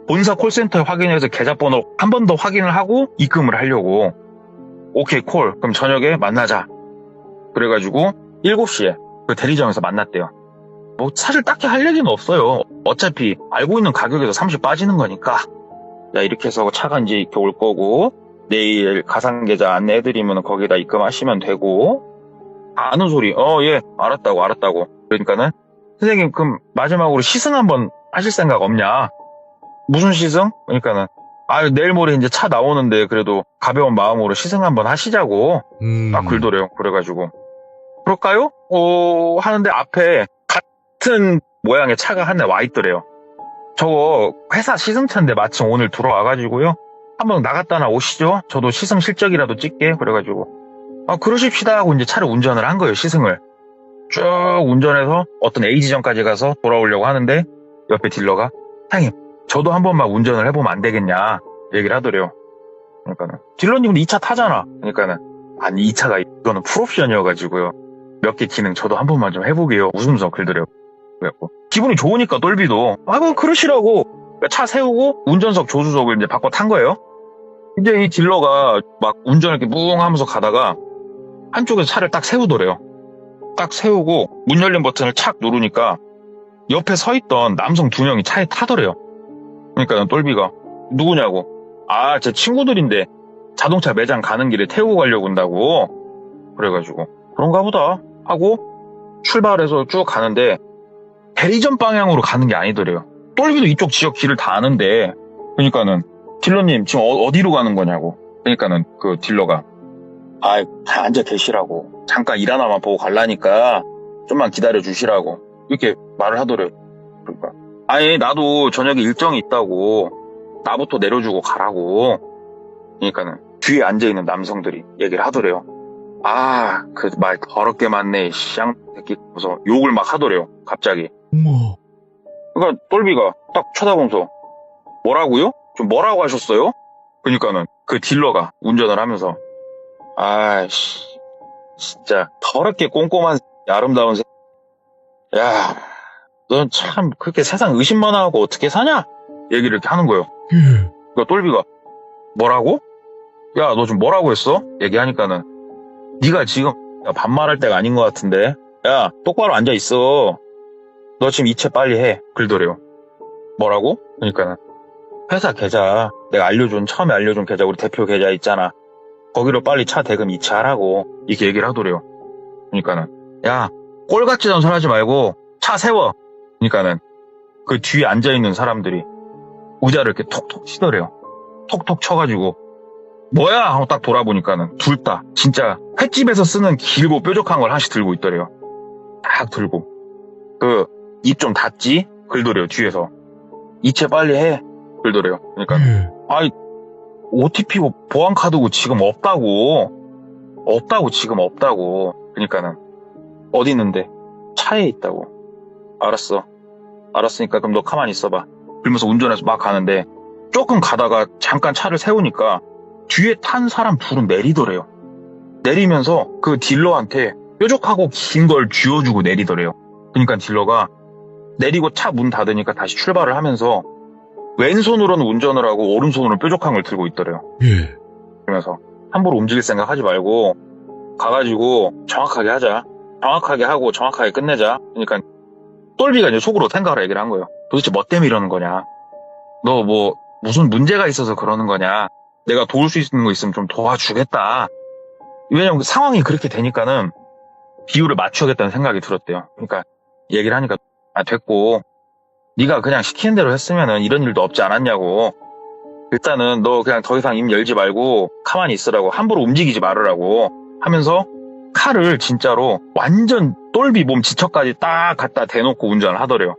본사 콜센터에 확인해서 계좌번호 한 번 더 확인을 하고 입금을 하려고. 오케이 콜. 그럼 저녁에 만나자. 그래가지고 7시에 그 대리점에서 만났대요. 뭐 사실 딱히 할 얘기는 없어요. 어차피 알고 있는 가격에서 30 빠지는 거니까. 야 이렇게 해서 차가 이제 이렇게 올 거고 내일 가상계좌 안내해드리면 거기다 입금하시면 되고. 아는 소리. 예 알았다고. 그러니까는 선생님 그럼 마지막으로 시승 한번 하실 생각 없냐? 무슨 시승? 그러니까는 내일 모레 이제 차 나오는데 그래도 가벼운 마음으로 시승 한번 하시자고 막 굴더래요. 그래가지고 그럴까요? 하는데 앞에 같은 모양의 차가 한 대 와 있더래요. 저거 회사 시승차인데 마침 오늘 들어와가지고요. 한번 나갔다나 오시죠? 저도 시승 실적이라도 찍게. 그래가지고 그러십시다 하고 이제 차를 운전을 한 거예요. 시승을 쭉 운전해서 어떤 A 지점까지 가서 돌아오려고 하는데 옆에 딜러가 사장님 저도 한 번만 운전을 해보면 안 되겠냐 얘기를 하더래요. 그러니까는 딜러님은 이 차 타잖아. 그러니까는 이 차가 이거는 풀옵션이어가지고요. 몇 개 기능 저도 한 번만 좀 해보게요. 웃으면서 그러더래요. 그래갖고 기분이 좋으니까 똘비도 뭐 그러시라고 차 세우고 운전석 조수석을 이제 바꿔 탄 거예요. 이제 이 딜러가 막 운전을 이렇게 뭉 하면서 가다가 한쪽에서 차를 딱 세우더래요. 딱 세우고 문 열린 버튼을 착 누르니까 옆에 서 있던 남성 2명이 차에 타더래요. 그러니까 똘비가 누구냐고. 제 친구들인데 자동차 매장 가는 길에 태우고 가려고 한다고. 그래가지고 그런가 보다 하고 출발해서 쭉 가는데 대리점 방향으로 가는 게 아니더래요. 똘비도 이쪽 지역 길을 다 아는데, 그러니까는 딜러님 지금 어디로 가는 거냐고. 그러니까는 그 딜러가 다 앉아 계시라고. 잠깐 일 하나만 보고 갈라니까 좀만 기다려 주시라고. 이렇게 말을 하더래요. 그러니까 나도 저녁에 일정이 있다고 나부터 내려주고 가라고. 그러니까는 뒤에 앉아있는 남성들이 얘기를 하더래요. 그 말 더럽게 많네 쌍 새끼. 그래서 욕을 막 하더래요 갑자기. 어머. 그러니까 똘비가 딱 쳐다보면서 뭐라고요? 좀 뭐라고 하셨어요? 그러니까는 그 딜러가 운전을 하면서 진짜 더럽게 꼼꼼한 아름다운 야, 넌 참 그렇게 세상 의심만 하고 어떻게 사냐? 얘기를 이렇게 하는 거예요. 그러니까 똘비가 뭐라고? 야, 너 좀 뭐라고 했어? 얘기하니까는 네가 지금 반말할 때가 아닌 것 같은데. 야, 똑바로 앉아 있어. 너 지금 이체 빨리 해. 그러더래요. 뭐라고? 그러니까는 회사 계좌 내가 처음에 알려준 계좌, 우리 대표 계좌 있잖아. 거기로 빨리 차 대금 이체하라고 이렇게 얘기를 하더래요. 그러니까는 야, 꼴 같지 않은 소리 하지 말고 차 세워. 그러니까는 그 뒤에 앉아있는 사람들이 의자를 이렇게 톡톡 치더래요. 톡톡 쳐가지고 뭐야? 하고 딱 돌아보니까는 둘 다 진짜 횟집에서 쓰는 길고 뾰족한 걸 하나씩 들고 있더래요. 딱 들고 그 입 좀 닫지? 그러더래요. 뒤에서 이체 빨리 해. 그러더래요. 그러니까 OTP고 보안카드고 지금 없다고 지금 없다고. 그러니까는 어디 있는데? 차에 있다고. 알았으니까 그럼 너 가만히 있어봐. 그러면서 운전해서 막 가는데 조금 가다가 잠깐 차를 세우니까 뒤에 탄 사람 둘은 내리더래요. 내리면서 그 딜러한테 뾰족하고 긴 걸 쥐어주고 내리더래요. 그러니까 딜러가 내리고 차 문 닫으니까 다시 출발을 하면서 왼손으로는 운전을 하고 오른손으로 뾰족한 걸 들고 있더래요. 예. 그러면서 함부로 움직일 생각 하지 말고 가가지고 정확하게 하자. 정확하게 하고 정확하게 끝내자. 그러니까 똘비가 이제 속으로 생각을 얘기를 한 거예요. 도대체 뭐 때문에 이러는 거냐? 너 뭐 무슨 문제가 있어서 그러는 거냐? 내가 도울 수 있는 거 있으면 좀 도와주겠다. 왜냐면 그 상황이 그렇게 되니까는 비율을 맞추겠다는 생각이 들었대요. 그러니까 얘기를 하니까 됐고 네가 그냥 시키는 대로 했으면은 이런 일도 없지 않았냐고. 일단은 너 그냥 더 이상 입 열지 말고 가만히 있으라고. 함부로 움직이지 말으라고 하면서 칼을 진짜로 완전 똘비 몸 지척까지 딱 갖다 대놓고 운전을 하더래요.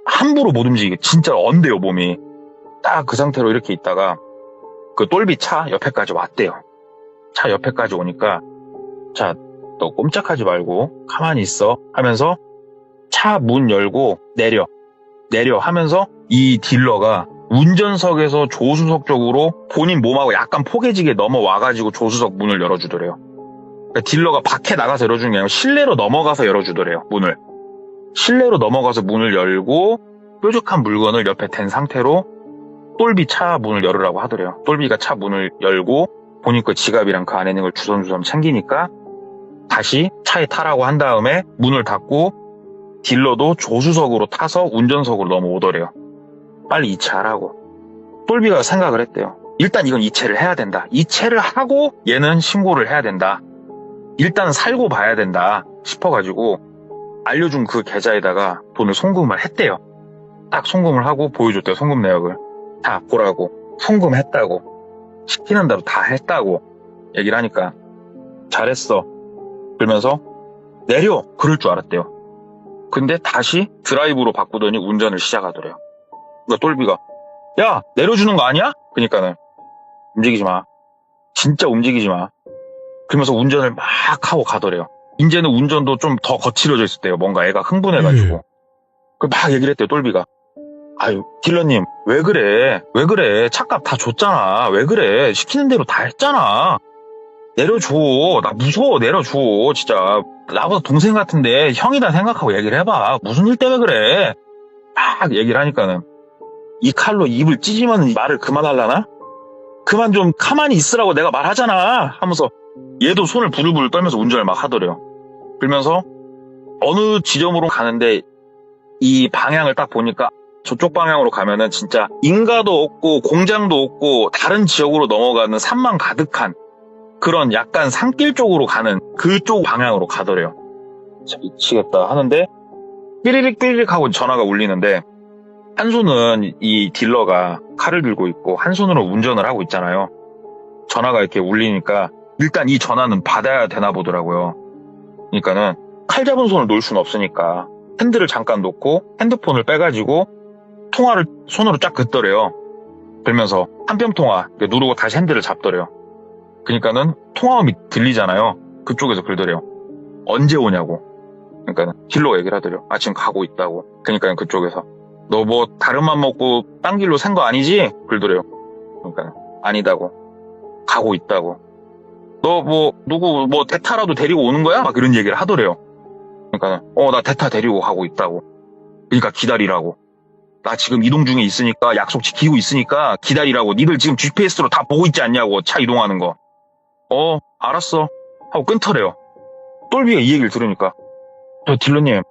함부로 못 움직이게. 진짜 언대요 몸이. 딱 그 상태로 이렇게 있다가 그 똘비 차 옆에까지 왔대요. 차 옆에까지 오니까 자, 너 꼼짝하지 말고 가만히 있어 하면서 차 문 열고 내려 하면서 이 딜러가 운전석에서 조수석 쪽으로 본인 몸하고 약간 포개지게 넘어와가지고 조수석 문을 열어주더래요. 그러니까 딜러가 밖에 나가서 열어주는 게 아니라 실내로 넘어가서 열어주더래요. 문을. 실내로 넘어가서 문을 열고 뾰족한 물건을 옆에 댄 상태로 똘비 차 문을 열으라고 하더래요. 똘비가 차 문을 열고 본인 거 지갑이랑 그 안에 있는 걸 주섬주섬 챙기니까 다시 차에 타라고 한 다음에 문을 닫고 딜러도 조수석으로 타서 운전석으로 넘어오더래요. 빨리 이체하라고. 똘비가 생각을 했대요. 일단 이건 이체를 해야 된다. 이체를 하고 얘는 신고를 해야 된다. 일단 살고 봐야 된다 싶어가지고 알려준 그 계좌에다가 돈을 송금을 했대요. 딱 송금을 하고 보여줬대요. 송금 내역을. 다 보라고. 송금했다고. 시키는 대로 다 했다고 얘기를 하니까 잘했어. 그러면서 내려. 그럴 줄 알았대요. 근데 다시 드라이브로 바꾸더니 운전을 시작하더래요. 그러니까 똘비가 야, 내려주는 거 아니야? 그러니까는 움직이지 마. 진짜 움직이지 마. 그러면서 운전을 막 하고 가더래요. 이제는 운전도 좀 더 거칠어져 있었대요. 뭔가 애가 흥분해가지고. 막 얘기를 했대요. 똘비가. 아유, 딜러님 왜 그래? 왜 그래? 차값 다 줬잖아. 왜 그래? 시키는 대로 다 했잖아. 내려줘. 나 무서워. 내려줘. 진짜 나보다 동생 같은데 형이다 생각하고 얘기를 해봐. 무슨 일 때문에 그래? 막 얘기를 하니까는 이 칼로 입을 찢으면 말을 그만하려나? 그만 좀 가만히 있으라고 내가 말하잖아 하면서 얘도 손을 부들부들 떨면서 운전을 막 하더래요. 그러면서 어느 지점으로 가는데 이 방향을 딱 보니까 저쪽 방향으로 가면은 진짜 인가도 없고 공장도 없고 다른 지역으로 넘어가는 산만 가득한 그런 약간 산길 쪽으로 가는 그쪽 방향으로 가더래요. 미치겠다 하는데 삐리릭 삐리릭 하고 전화가 울리는데 한 손은 이 딜러가 칼을 들고 있고 한 손으로 운전을 하고 있잖아요. 전화가 이렇게 울리니까 일단 이 전화는 받아야 되나 보더라고요. 그러니까는 칼 잡은 손을 놓을 수는 없으니까 핸들을 잠깐 놓고 핸드폰을 빼가지고 통화를 손으로 쫙 긋더래요. 그러면서 한뼘 통화 누르고 다시 핸들을 잡더래요. 그러니까는 통화음이 들리잖아요. 그쪽에서 그러더래요. 언제 오냐고. 그러니까 딜러가 얘기를 하더래요. 아 지금 가고 있다고. 그러니까 그쪽에서 너 뭐 다른 맘 먹고 딴 길로 샌 거 아니지? 그러더래요. 그러니까 아니다고. 가고 있다고. 너 뭐 누구 뭐 대타라도 데리고 오는 거야? 막 이런 얘기를 하더래요. 그러니까 나 대타 데리고 가고 있다고. 그러니까 기다리라고. 나 지금 이동 중에 있으니까 약속 지키고 있으니까 기다리라고. 니들 지금 GPS로 다 보고 있지 않냐고. 차 이동하는 거. 알았어 하고 끊더래요. 똘비가 이 얘기를 들으니까 저 딜러님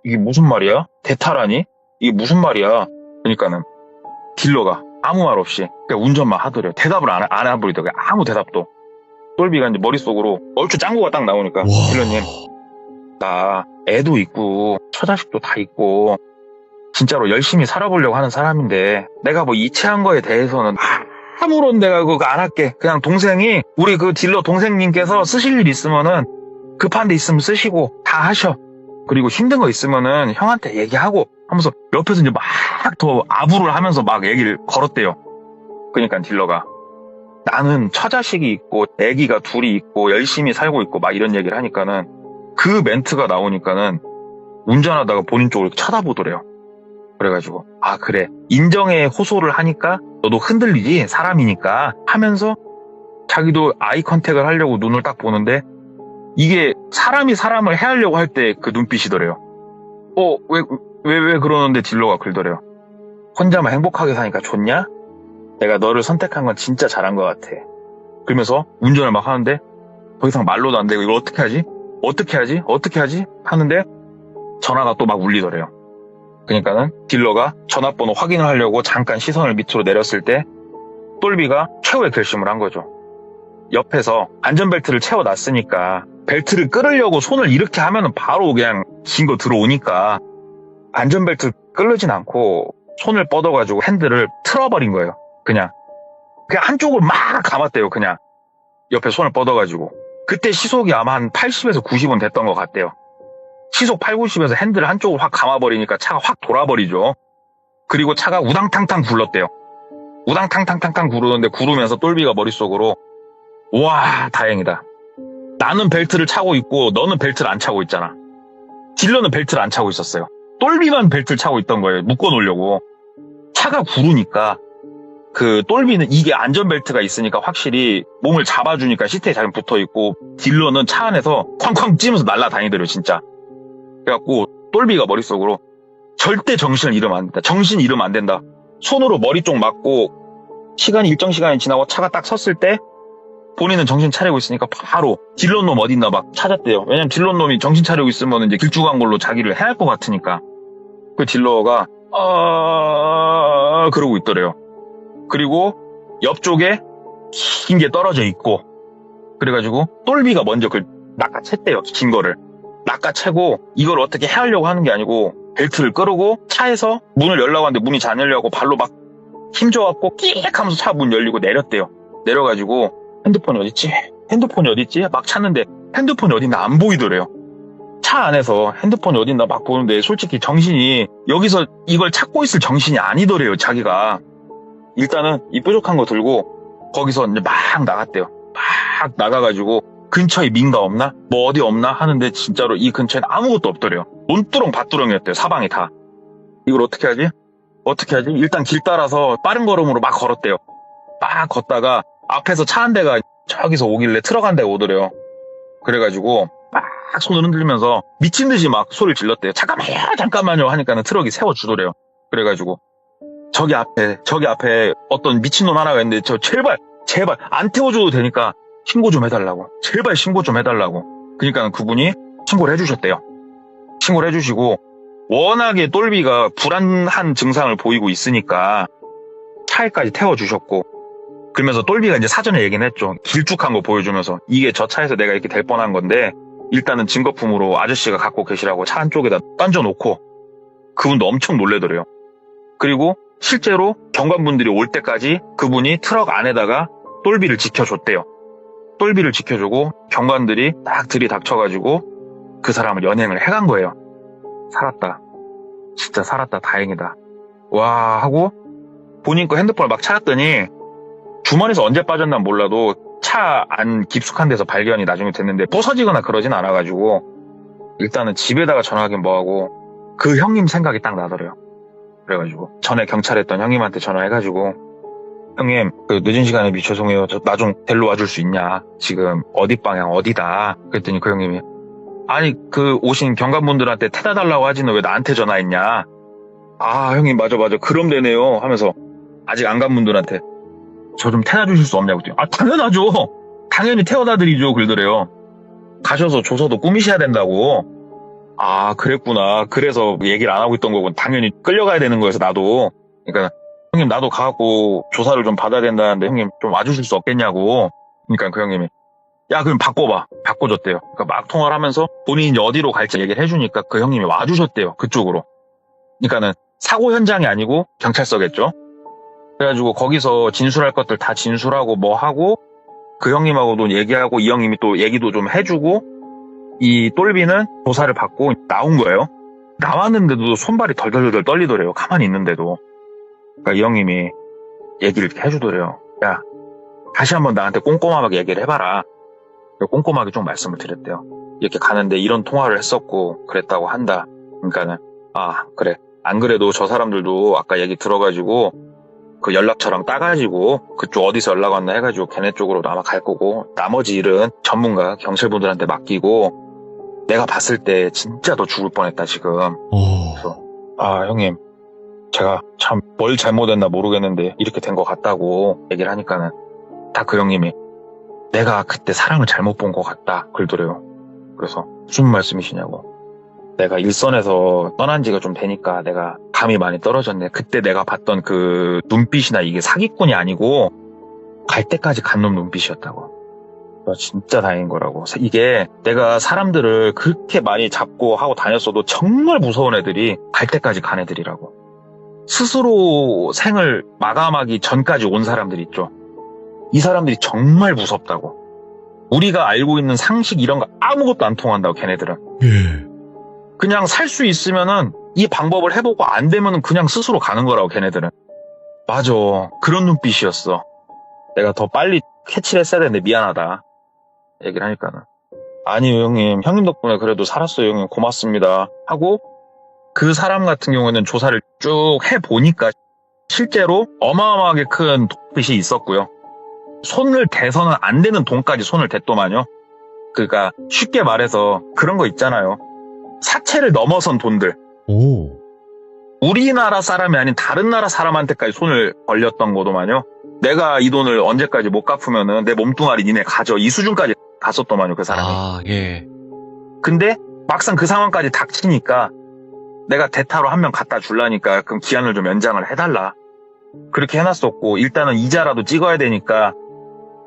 이게 무슨 말이야? 대타라니? 이게 무슨 말이야? 그러니까는 딜러가 아무 말 없이 그냥 운전만 하더래요. 대답을 안 해버리더라고요. 아무 대답도. 똘비가 이제 머릿속으로 얼추 짱구가 딱 나오니까 딜러님 나 애도 있고 처자식도 다 있고 진짜로 열심히 살아보려고 하는 사람인데 내가 뭐 이체한 거에 대해서는 아무런 내가 그거 안 할게. 그냥 동생이 우리 그 딜러 동생님께서 쓰실 일 있으면은 급한 데 있으면 쓰시고 다 하셔. 그리고 힘든 거 있으면은 형한테 얘기하고 하면서 옆에서 이제 막 더 아부를 하면서 막 얘기를 걸었대요. 그러니까 딜러가 나는 처자식이 있고 애기가 둘이 있고 열심히 살고 있고 막 이런 얘기를 하니까는 그 멘트가 나오니까는 운전하다가 본인 쪽을 쳐다보더래요. 그래가지고 아 그래 인정에 호소를 하니까 너도 흔들리지 사람이니까 하면서 자기도 아이 컨택을 하려고 눈을 딱 보는데 이게 사람이 사람을 해하려고 할 때 그 눈빛이더래요. 왜 그러는데 딜러가 그러더래요. 혼자만 행복하게 사니까 좋냐? 내가 너를 선택한 건 진짜 잘한 것 같아. 그러면서 운전을 막 하는데 더 이상 말로도 안 되고 이걸 어떻게 하지? 어떻게 하지? 어떻게 하지? 하는데 전화가 또 막 울리더래요. 그러니까는 딜러가 전화번호 확인을 하려고 잠깐 시선을 밑으로 내렸을 때 똘비가 최후의 결심을 한 거죠. 옆에서 안전벨트를 채워놨으니까 벨트를 끌으려고 손을 이렇게 하면은 바로 그냥 긴 거 들어오니까 안전벨트 끌르진 않고 손을 뻗어가지고 핸들을 틀어버린 거예요. 그냥 한쪽을 막 감았대요. 그냥 옆에 손을 뻗어가지고 그때 시속이 아마 한 80에서 90은 됐던 것 같대요. 시속 8, 90에서 핸들을 한쪽을 확 감아버리니까 차가 확 돌아버리죠. 그리고 차가 우당탕탕 굴렀대요. 우당탕탕탕탕 구르는데 구르면서 똘비가 머릿속으로 와 다행이다. 나는 벨트를 차고 있고 너는 벨트를 안 차고 있잖아. 딜러는 벨트를 안 차고 있었어요. 똘비만 벨트를 차고 있던 거예요. 묶어놓으려고. 차가 구르니까 그 똘비는 이게 안전벨트가 있으니까 확실히 몸을 잡아주니까 시트에 잘 붙어있고 딜러는 차 안에서 쾅쾅 찌면서 날아다니더래요 진짜. 그래갖고 똘비가 머릿속으로 절대 정신을 잃으면 안 된다. 정신 잃으면 안 된다. 손으로 머리 쪽 맞고 일정 시간이 지나고 차가 딱 섰을 때 본인은 정신 차리고 있으니까 바로 딜러놈 어딨나 막 찾았대요. 왜냐면 딜러놈이 정신 차리고 있으면 이제 길쭉한 걸로 자기를 해야 할 것 같으니까. 그 딜러가 그러고 있더래요. 그리고 옆쪽에 긴 게 떨어져 있고 그래가지고 똘비가 먼저 그걸 낚아챘대요. 긴 거를. 낚아채고 이걸 어떻게 해하려고 하는 게 아니고 벨트를 끌고 차에서 문을 열려고 하는데 문이 잘 안 열려고 발로 막 힘줘갖고 끼익 하면서 차 문 열리고 내렸대요. 내려가지고 핸드폰이 어딨지? 막 찾는데 핸드폰이 어딨나 안 보이더래요. 차 안에서 핸드폰이 어딨나 막 보는데 솔직히 정신이 여기서 이걸 찾고 있을 정신이 아니더래요. 자기가. 일단은 이 뾰족한 거 들고 거기서 이제 막 나갔대요. 막 나가가지고 근처에 민가 없나? 뭐 어디 없나? 하는데 진짜로 이 근처에는 아무것도 없더래요. 논두렁 밭두렁이었대요. 사방이 다. 이걸 어떻게 하지? 일단 길 따라서 빠른 걸음으로 막 걸었대요. 막 걷다가 앞에서 차 한 대가 저기서 오길래 트럭 한 대가 오더래요. 그래가지고 막 손을 흔들면서 미친 듯이 막 소리를 질렀대요. 잠깐만요 하니까는 트럭이 세워주더래요. 그래가지고 저기 앞에 어떤 미친놈 하나가 있는데 저 제발 안 태워줘도 되니까 신고 좀 해달라고. 제발 신고 좀 해달라고. 그러니까 그분이 신고를 해주셨대요. 신고를 해주시고 워낙에 똘비가 불안한 증상을 보이고 있으니까 차에까지 태워주셨고, 그러면서 똘비가 이제 사전에 얘기는 했죠. 길쭉한 거 보여주면서 이게 저 차에서 내가 이렇게 될 뻔한 건데 일단은 증거품으로 아저씨가 갖고 계시라고 차 안쪽에다 던져놓고, 그분도 엄청 놀래더래요. 그리고 실제로 경관분들이 올 때까지 그분이 트럭 안에다가 똘비를 지켜줬대요. 똘비를 지켜주고 경관들이 딱 들이닥쳐가지고 그 사람을 연행을 해간 거예요. 살았다. 진짜 살았다. 다행이다. 와 하고 본인 거 핸드폰을 막 찾았더니 주머니에서 언제 빠졌나 몰라도 차 안 깊숙한 데서 발견이 나중에 됐는데 부서지거나 그러진 않아가지고 일단은 집에다가 전화하긴 뭐하고 그 형님 생각이 딱 나더래요. 그래가지고 전에 경찰에 있던 형님한테 전화해가지고 형님 그 늦은 시간에 죄송해요. 저 나 좀 데리러 와줄 수 있냐. 지금 어디 방향 어디다. 그랬더니 그 형님이 아니 그 오신 경관분들한테 태다 달라고 하지는 왜 나한테 전화했냐. 아 형님 맞아 그럼 되네요 하면서 아직 안 간 분들한테 저 좀 태다 주실 수 없냐고. 아 당연하죠. 당연히 태워다 드리죠. 그러더래요. 가셔서 조서도 꾸미셔야 된다고. 아 그랬구나. 그래서 얘기를 안 하고 있던 거고 당연히 끌려가야 되는 거여서 나도. 그러니까 형님 나도 가갖고 조사를 좀 받아야 된다는데 형님 좀 와주실 수 없겠냐고. 그러니까 그 형님이 야 그럼 바꿔봐. 바꿔줬대요. 그러니까 막 통화를 하면서 본인이 이제 어디로 갈지 얘기를 해주니까 그 형님이 와주셨대요. 그쪽으로. 그러니까는 사고 현장이 아니고 경찰서겠죠. 그래가지고 거기서 진술할 것들 다 진술하고 뭐 하고 그 형님하고도 얘기하고 이 형님이 또 얘기도 좀 해주고 이 똘비는 조사를 받고 나온 거예요. 나왔는데도 손발이 덜덜덜 떨리더래요. 가만히 있는데도. 그러니까 이 형님이 얘기를 이렇게 해주더래요. 야 다시 한번 나한테 꼼꼼하게 얘기를 해봐라. 꼼꼼하게 좀 말씀을 드렸대요. 이렇게 가는데 이런 통화를 했었고 그랬다고 한다. 그러니까는 아 그래. 안 그래도 저 사람들도 아까 얘기 들어가지고 그 연락처랑 따가지고 그쪽 어디서 연락 왔나 해가지고 걔네 쪽으로 아마 갈 거고 나머지 일은 전문가 경찰분들한테 맡기고 내가 봤을 때 진짜 너 죽을 뻔했다 지금. 그래서 아 형님 제가 참 뭘 잘못했나 모르겠는데 이렇게 된 것 같다고 얘기를 하니까는 다 그 형님이 내가 그때 사랑을 잘못 본 것 같다 그러더래요. 그래서 무슨 말씀이시냐고. 내가 일선에서 떠난 지가 좀 되니까 내가 감이 많이 떨어졌네. 그때 내가 봤던 그 눈빛이나 이게 사기꾼이 아니고 갈 때까지 간 놈 눈빛이었다고. 진짜 다행인 거라고. 이게 내가 사람들을 그렇게 많이 잡고 하고 다녔어도 정말 무서운 애들이 갈 때까지 간 애들이라고. 스스로 생을 마감하기 전까지 온 사람들 있죠. 이 사람들이 정말 무섭다고. 우리가 알고 있는 상식 이런 거 아무것도 안 통한다고 걔네들은. 예. 그냥 살 수 있으면은 이 방법을 해보고 안 되면은 그냥 스스로 가는 거라고 걔네들은. 맞아. 그런 눈빛이었어. 내가 더 빨리 캐치를 했어야 되는데 미안하다. 얘기를 하니까는. 아니요 형님. 형님 덕분에 그래도 살았어요 형님. 고맙습니다. 하고 그 사람 같은 경우에는 조사를 쭉 해보니까 실제로 어마어마하게 큰 돈빚이 있었고요. 손을 대서는 안 되는 돈까지 손을 댔더만요. 그러니까 쉽게 말해서 그런 거 있잖아요. 사채를 넘어선 돈들. 오. 우리나라 사람이 아닌 다른 나라 사람한테까지 손을 벌렸던 거더만요. 내가 이 돈을 언제까지 못 갚으면은 내 몸뚱아리 니네 가져. 이 수준까지 갔었더만요, 그 사람이. 아, 예. 근데 막상 그 상황까지 닥치니까 내가 대타로 한 명 갖다 줄라니까 그럼 기한을 좀 연장을 해달라. 그렇게 해놨었고 일단은 이자라도 찍어야 되니까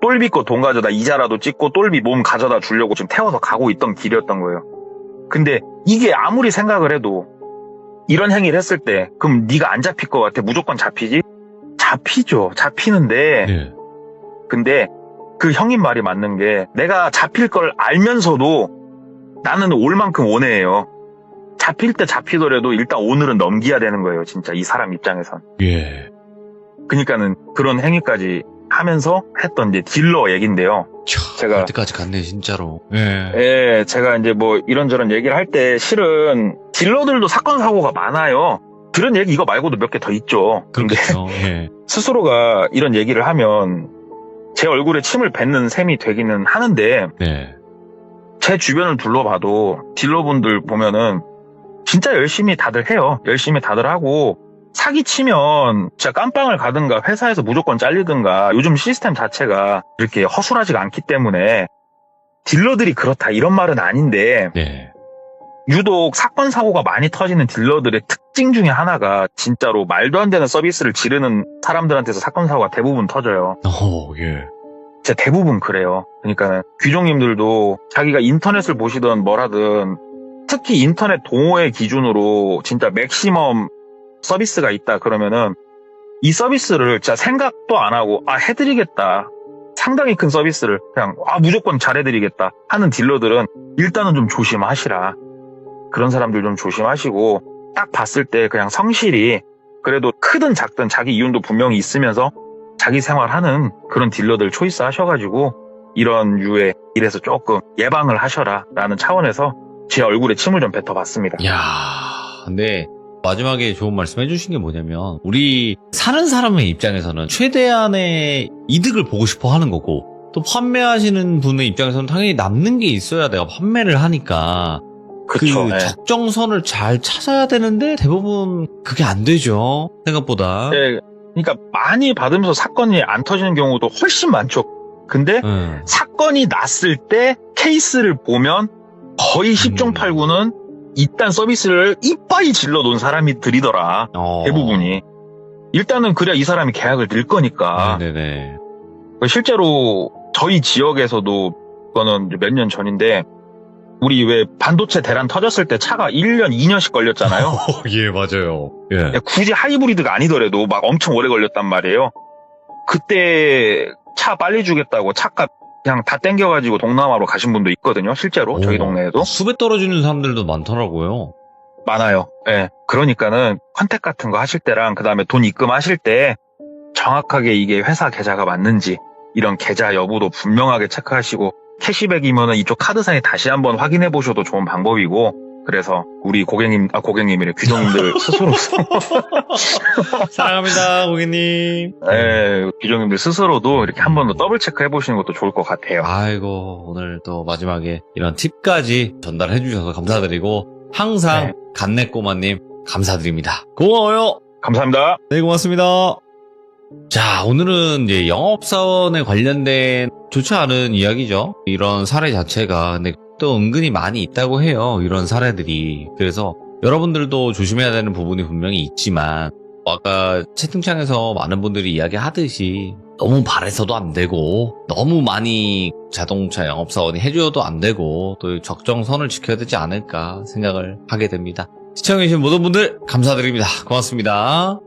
똘비 거 돈 가져다 이자라도 찍고 똘비 몸 가져다 주려고 지금 태워서 가고 있던 길이었던 거예요. 근데 이게 아무리 생각을 해도 이런 행위를 했을 때 그럼 네가 안 잡힐 것 같아? 무조건 잡히지? 잡히죠. 잡히는데 예. 근데 그 형님 말이 맞는 게 내가 잡힐 걸 알면서도 나는 올 만큼 원해요. 잡힐 때 잡히더라도 일단 오늘은 넘겨야 되는 거예요. 진짜 이 사람 입장에선. 예. 그러니까는 그런 행위까지 하면서 했던 이제 딜러 얘긴데요. 제가 그때까지 갔네 진짜로. 예. 예, 제가 이제 뭐 이런저런 얘기를 할 때 실은 딜러들도 사건 사고가 많아요. 그런 얘기 이거 말고도 몇 개 더 있죠. 근데 그렇겠죠. 예. 스스로가 이런 얘기를 하면 제 얼굴에 침을 뱉는 셈이 되기는 하는데 네. 제 주변을 둘러봐도 딜러분들 보면은 진짜 열심히 다들 해요. 열심히 다들 하고 사기치면 진짜 깜빵을 가든가 회사에서 무조건 잘리든가 요즘 시스템 자체가 이렇게 허술하지가 않기 때문에 딜러들이 그렇다 이런 말은 아닌데 네. 유독 사건 사고가 많이 터지는 딜러들의 특징 중에 하나가 진짜로 말도 안 되는 서비스를 지르는 사람들한테서 사건 사고가 대부분 터져요. 예. 진짜 대부분 그래요. 그러니까 귀족님들도 자기가 인터넷을 보시든 뭘 하든 특히 인터넷 동호회 기준으로 진짜 맥시멈 서비스가 있다 그러면은 이 서비스를 진짜 생각도 안 하고 해드리겠다. 상당히 큰 서비스를 그냥 무조건 잘해드리겠다 하는 딜러들은 일단은 좀 조심하시라. 그런 사람들 좀 조심하시고 딱 봤을 때 그냥 성실히 그래도 크든 작든 자기 이윤도 분명히 있으면서 자기 생활하는 그런 딜러들 초이스 하셔가지고 이런 유의 일에서 조금 예방을 하셔라 라는 차원에서 제 얼굴에 침을 좀 뱉어봤습니다. 야, 근데 마지막에 좋은 말씀 해주신 게 뭐냐면 우리 사는 사람의 입장에서는 최대한의 이득을 보고 싶어 하는 거고 또 판매하시는 분의 입장에서는 당연히 남는 게 있어야 내가 판매를 하니까 그쵸, 네. 적정선을 잘 찾아야 되는데 대부분 그게 안 되죠. 생각보다. 네, 그러니까 많이 받으면서 사건이 안 터지는 경우도 훨씬 많죠. 근데 사건이 났을 때 케이스를 보면 거의 10중 8구는 이딴 서비스를 이빠이 질러 놓은 사람이 들이더라. 대부분이. 일단은 그래야 이 사람이 계약을 늘 거니까. 네네. 실제로 저희 지역에서도 그거는 몇 년 전인데 우리 왜 반도체 대란 터졌을 때 차가 1년, 2년씩 걸렸잖아요. 예, 맞아요. 예. 굳이 하이브리드가 아니더라도 막 엄청 오래 걸렸단 말이에요. 그때 차 빨리 주겠다고 차값 그냥 다 땡겨가지고 동남아로 가신 분도 있거든요. 실제로 저희 동네에도. 수배 떨어지는 사람들도 많더라고요. 많아요. 예. 그러니까는 컨택 같은 거 하실 때랑 그다음에 돈 입금하실 때 정확하게 이게 회사 계좌가 맞는지 이런 계좌 여부도 분명하게 체크하시고 캐시백이면은 이쪽 카드상에 다시 한번 확인해 보셔도 좋은 방법이고 그래서 우리 고객님이래 귀족님들 스스로서 사랑합니다, 고객님. 네, 귀족님들 스스로도 이렇게 한 번 더 더블 체크해 보시는 것도 좋을 것 같아요. 아이고, 오늘 또 마지막에 이런 팁까지 전달해 주셔서 감사드리고 항상 네. 간내꼬마님 감사드립니다. 고마워요. 감사합니다. 네, 고맙습니다. 자, 오늘은 이제 영업사원에 관련된 좋지 않은 이야기죠. 이런 사례 자체가. 근데 또 은근히 많이 있다고 해요. 이런 사례들이. 그래서 여러분들도 조심해야 되는 부분이 분명히 있지만 아까 채팅창에서 많은 분들이 이야기하듯이 너무 바래서도 안 되고 너무 많이 자동차 영업사원이 해줘도 안 되고 또 적정선을 지켜야 되지 않을까 생각을 하게 됩니다. 시청해주신 모든 분들 감사드립니다. 고맙습니다.